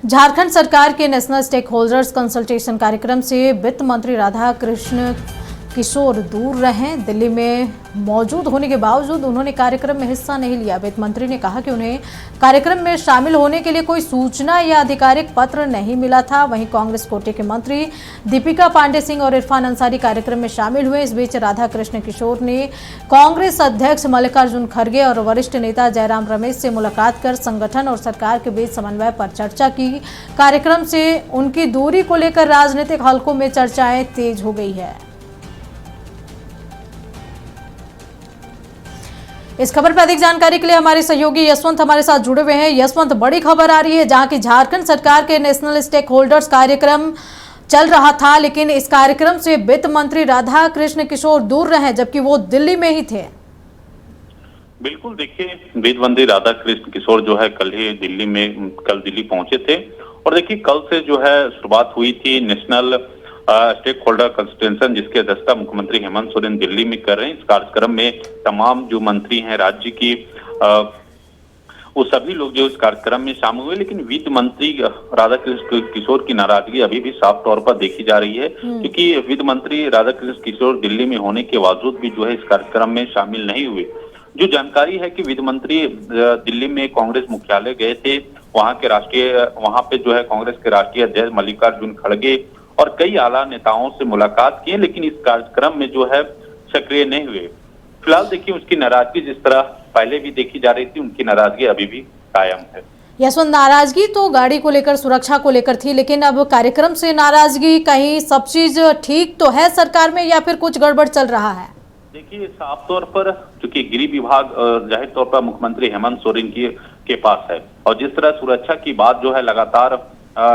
झारखंड सरकार के national stake holders consultation कार्यक्रम से वित्त मंत्री राधा कृष्ण किशोर दूर रहे। दिल्ली में मौजूद होने के बावजूद उन्होंने कार्यक्रम में हिस्सा नहीं लिया। वित्त मंत्री ने कहा कि उन्हें कार्यक्रम में शामिल होने के लिए कोई सूचना या आधिकारिक पत्र नहीं मिला था। वहीं कांग्रेस कोटे के मंत्री दीपिका पांडे सिंह और इरफान अंसारी कार्यक्रम में शामिल हुए। इस बीच राधा कृष्ण किशोर ने कांग्रेस अध्यक्ष मल्लिकार्जुन खड़गे और वरिष्ठ नेता जयराम रमेश से मुलाकात कर संगठन और सरकार के बीच समन्वय पर चर्चा की। कार्यक्रम से उनकी दूरी को लेकर राजनीतिक हलकों में चर्चाएं तेज हो गई है। इस खबर पर अधिक जानकारी के लिए हमारे सहयोगी यशवंत हमारे साथ जुड़े हुए हैं। यशवंत, बड़ी खबर आ रही है जहां की झारखंड सरकार के नेशनल स्टेक होल्डर्स कार्यक्रम चल रहा था, लेकिन इस कार्यक्रम से वित्त मंत्री राधा कृष्ण किशोर दूर रहे, जबकि वो दिल्ली में ही थे। बिल्कुल, देखिए, वित्त मंत्री राधा कृष्ण किशोर जो है कल दिल्ली पहुंचे थे और देखिए कल से जो है शुरुआत हुई थी नेशनल स्टेक होल्डर कंसल्टेशन, जिसकी अध्यक्षता मुख्यमंत्री हेमंत सोरेन दिल्ली में कर रहे हैं। इस कार्यक्रम में तमाम जो मंत्री हैं राज्य की वो सभी लोग जो इस कार्यक्रम में शामिल हुए, लेकिन वित्त मंत्री राधा कृष्ण किशोर की नाराजगी अभी भी साफ तौर पर देखी जा रही है, क्योंकि वित्त मंत्री राधा कृष्ण किशोर दिल्ली में होने के बावजूद भी जो है इस कार्यक्रम में शामिल नहीं हुए। जो जानकारी है कि वित्त मंत्री दिल्ली में कांग्रेस मुख्यालय गए थे, वहां पे जो है कांग्रेस के राष्ट्रीय अध्यक्ष मल्लिकार्जुन खड़गे और कई आला नेताओं से मुलाकात की, लेकिन इस कार्यक्रम में जो है सक्रिय नहीं हुए। फिलहाल देखिए उसकी नाराजगी जिस तरह पहले भी देखी जा रही थी, उनकी नाराजगी अभी भी कायम है। यशवंत, नाराजगी तो गाड़ी को लेकर, सुरक्षा को लेकर थी, लेकिन अब कार्यक्रम से नाराजगी, कहीं सब चीज ठीक तो है सरकार में या फिर कुछ गड़बड़ चल रहा है? देखिए, साफ तौर पर चूंकि गृह विभाग जाहिर तौर पर मुख्यमंत्री हेमंत सोरेन के पास है और जिस तरह सुरक्षा की बात जो है लगातार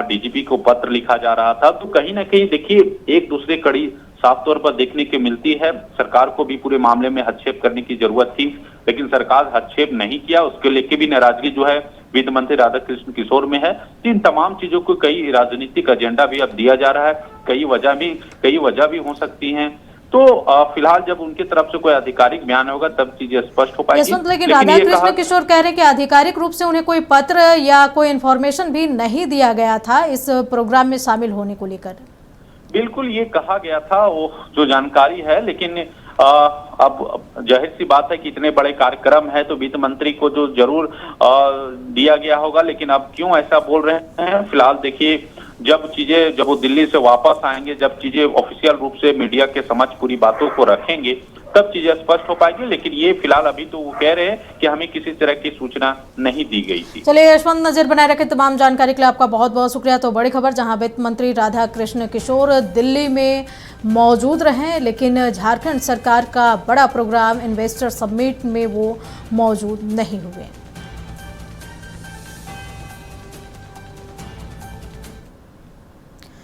डीजीपी को पत्र लिखा जा रहा था, तो कहीं ना कहीं देखिए एक दूसरे कड़ी साफ तौर पर देखने की मिलती है। सरकार को भी पूरे मामले में हस्तक्षेप करने की जरूरत थी, लेकिन सरकार हस्तक्षेप नहीं किया। उसके लेके भी नाराजगी जो है वित्त मंत्री राधा कृष्ण किशोर में है। इन तमाम चीजों को कई राजनीतिक एजेंडा भी अब दिया जा रहा है, कई वजह भी हो सकती हैं। तो फिलहाल जब उनकी तरफ से कोई आधिकारिक बयान होगा तब चीजें स्पष्ट हो पाएगी। लेकिन राधा कृष्ण किशोर कह रहे हैं कि आधिकारिक रूप से उन्हें कोई पत्र या कोई इन्फॉर्मेशन भी नहीं दिया गया था इस प्रोग्राम में शामिल होने को लेकर। बिल्कुल, ये कहा गया था, वो जो जानकारी है, लेकिन अब जाहिर सी बात है कि इतने बड़े कार्यक्रम है तो वित्त मंत्री को जो जरूर दिया गया होगा, लेकिन अब क्यों ऐसा बोल रहे हैं? फिलहाल देखिए जब वो दिल्ली से वापस आएंगे, जब चीजें ऑफिशियल रूप से मीडिया के समक्ष पूरी बातों को रखेंगे, तब चीजें स्पष्ट हो पाएगी। लेकिन ये फिलहाल अभी तो वो कह रहे हैं कि हमें किसी तरह की सूचना नहीं दी गई थी। चलिए यशवंत, नजर बनाए रखें। तमाम जानकारी के लिए आपका बहुत बहुत शुक्रिया। तो बड़ी खबर, जहां वित्त मंत्री राधा कृष्ण किशोर दिल्ली में मौजूद रहे, लेकिन झारखंड सरकार का बड़ा प्रोग्राम इन्वेस्टर समिट में वो मौजूद नहीं हुए।